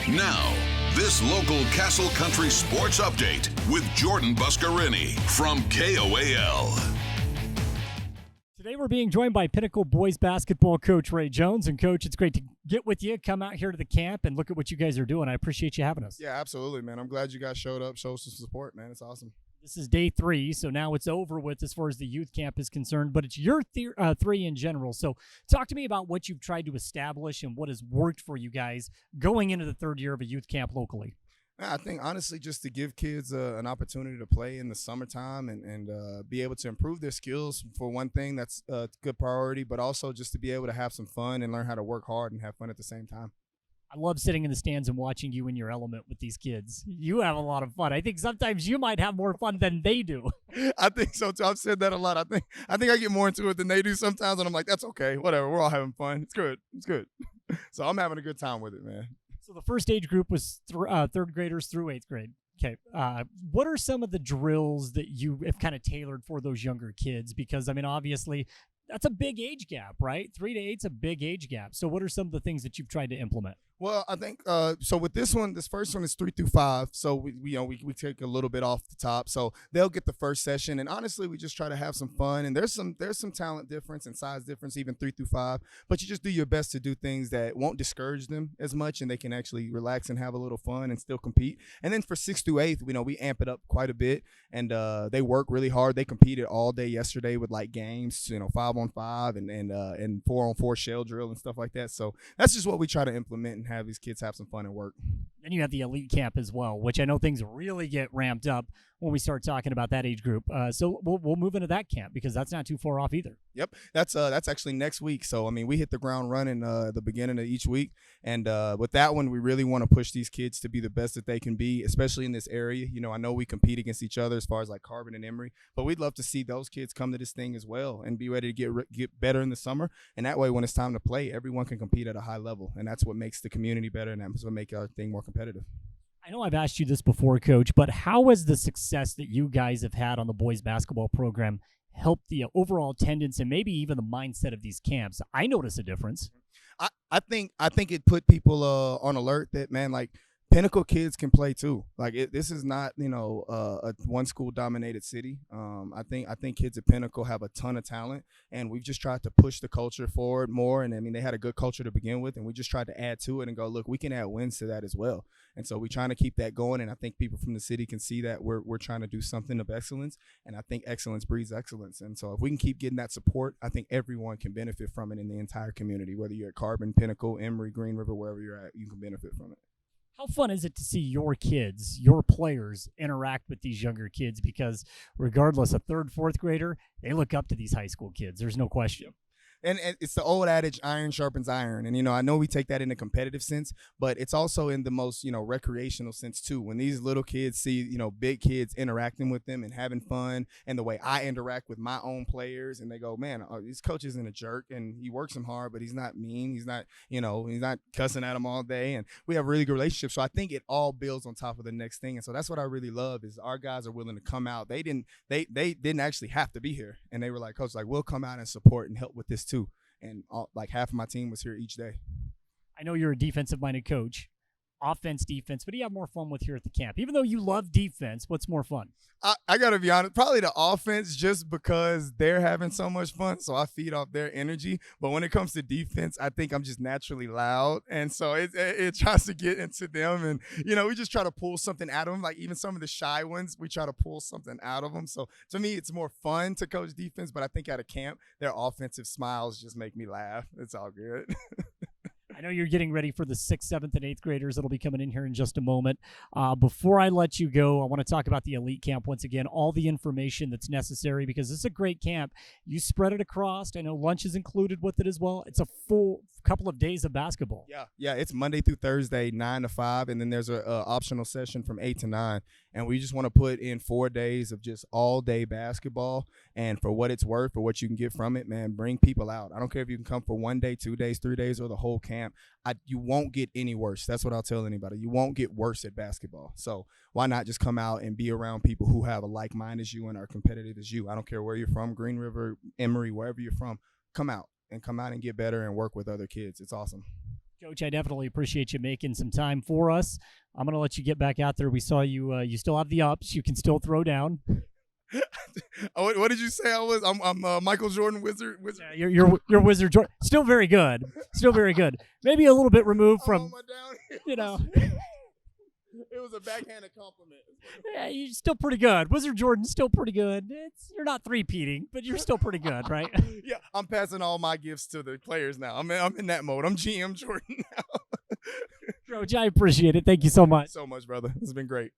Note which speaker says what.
Speaker 1: Now, this local Castle Country sports update with Jordan Buscarini from KOAL.
Speaker 2: Today we're being joined by Pinnacle boys basketball coach Ray Jones. And Coach, it's great to get with you, come out here to the camp and look at what you guys are doing. I appreciate you having us.
Speaker 3: Yeah, absolutely, man. I'm glad you guys showed up, showed some support, man. It's awesome.
Speaker 2: This is day 3, so now it's over with as far as the youth camp is concerned, but it's your 3 in general. So talk to me about what you've tried to establish and what has worked for you guys going into the 3rd year of a youth camp locally.
Speaker 3: I think, honestly, just to give kids an opportunity to play in the summertime and be able to improve their skills, for one thing, that's a good priority, but also just to be able to have some fun and learn how to work hard and have fun at the same time.
Speaker 2: I love sitting in the stands and watching you in your element with these kids. You have a lot of fun. I think sometimes you might have more fun than they do.
Speaker 3: I think so, too. I've said that a lot. I think I get more into it than they do sometimes, and I'm like, that's okay. Whatever. We're all having fun. It's good. It's good. So I'm having a good time with it, man.
Speaker 2: So the first age group was 3rd graders through 8th grade. Okay. What are some of the drills that you have kind of tailored for those younger kids? Because, I mean, obviously, that's a big age gap, right? 3 to 8's a big age gap. So what are some of the things that you've tried to implement?
Speaker 3: Well, I think so with this first one is 3 through 5. So we take a little bit off the top. So they'll get the first session, and honestly, we just try to have some fun. And there's some talent difference and size difference even 3 through 5. But you just do your best to do things that won't discourage them as much, and they can actually relax and have a little fun and still compete. And then for 6 through 8, we amp it up quite a bit, and they work really hard. They competed all day yesterday with like games, 5-on-5 and 4-on-4 shell drill and stuff like that. So that's just what we try to implement and have these kids have some fun and work.
Speaker 2: Then you have the elite camp as well, which I know things really get ramped up when we start talking about that age group. So we'll move into that camp because that's not too far off either.
Speaker 3: Yep, that's actually next week. So I mean, we hit the ground running the beginning of each week, and with that one, we really want to push these kids to be the best that they can be, especially in this area. I know we compete against each other as far as like Carbon and Emory, but we'd love to see those kids come to this thing as well and be ready to get better in the summer. And that way, when it's time to play, everyone can compete at a high level, and that's what makes the community better, and that's what makes our thing more competitive.
Speaker 2: I know I've asked you this before, Coach, but how has the success that you guys have had on the boys basketball program helped the overall attendance and maybe even the mindset of these camps? I notice a difference.
Speaker 3: I think it put people on alert that, man, like, Pinnacle kids can play too. Like this is not, a one school dominated city. I think kids at Pinnacle have a ton of talent, and we've just tried to push the culture forward more. And I mean, they had a good culture to begin with, and we just tried to add to it and go, look, we can add wins to that as well. And so we're trying to keep that going. And I think people from the city can see that we're trying to do something of excellence. And I think excellence breeds excellence. And so if we can keep getting that support, I think everyone can benefit from it in the entire community. Whether you're at Carbon, Pinnacle, Emory, Green River, wherever you're at, you can benefit from it.
Speaker 2: How fun is it to see your kids, your players, interact with these younger kids? Because regardless, a 3rd, 4th grader, they look up to these high school kids. There's no question.
Speaker 3: And it's the old adage, iron sharpens iron. And, I know we take that in a competitive sense, but it's also in the most, recreational sense too. When these little kids see, big kids interacting with them and having fun, and the way I interact with my own players, and they go, man, this coach isn't a jerk, and he works him hard, but he's not mean. He's not, he's not cussing at them all day. And we have a really good relationship. So I think it all builds on top of the next thing. And so that's what I really love is our guys are willing to come out. They didn't actually have to be here. And they were like, Coach, we'll come out and support and help with this too. And like half of my team was here each day.
Speaker 2: I know you're a defensive-minded coach, offense, defense, but do you have more fun with here at the camp? Even though you love defense, what's more fun?
Speaker 3: I got to be honest, probably the offense, just because they're having so much fun, so I feed off their energy. But when it comes to defense, I think I'm just naturally loud, and so it tries to get into them. And, we just try to pull something out of them. Like even some of the shy ones, we try to pull something out of them. So to me, it's more fun to coach defense, but I think at a camp, their offensive smiles just make me laugh. It's all good.
Speaker 2: I know you're getting ready for the 6th, 7th, and 8th graders that'll be coming in here in just a moment. Before I let you go, I want to talk about the elite camp once again, all the information that's necessary, because this is a great camp. You spread it across. I know lunch is included with it as well. It's a full couple of days of basketball.
Speaker 3: Yeah, it's Monday through Thursday, 9 to 5, and then there's a optional session from 8 to 9. And we just want to put in 4 days of just all-day basketball. And for what it's worth, for what you can get from it, man, bring people out. I don't care if you can come for 1 day, 2 days, 3 days, or the whole camp. You won't get any worse. That's what I'll tell anybody. You won't get worse at basketball. So why not just come out and be around people who have a like mind as you and are competitive as you? I don't care where you're from, Green River, Emory, wherever you're from. Come out and get better and work with other kids. It's awesome.
Speaker 2: Coach, I definitely appreciate you making some time for us. I'm going to let you get back out there. We saw you. You still have the ups. You can still throw down.
Speaker 3: What did you say I was? I'm Michael Jordan Wizard.
Speaker 2: Yeah, you're Wizard Jordan. Still very good. Still very good. Maybe a little bit removed from, you know.
Speaker 3: It was a backhanded compliment.
Speaker 2: Yeah, you're still pretty good. Wizard Jordan's still pretty good. You're not three-peating, but you're still pretty good, right?
Speaker 3: Yeah, I'm passing all my gifts to the players now. I'm in that mode. I'm GM Jordan now.
Speaker 2: Coach, I appreciate it. Thank you so much.
Speaker 3: So much, brother. This has been great.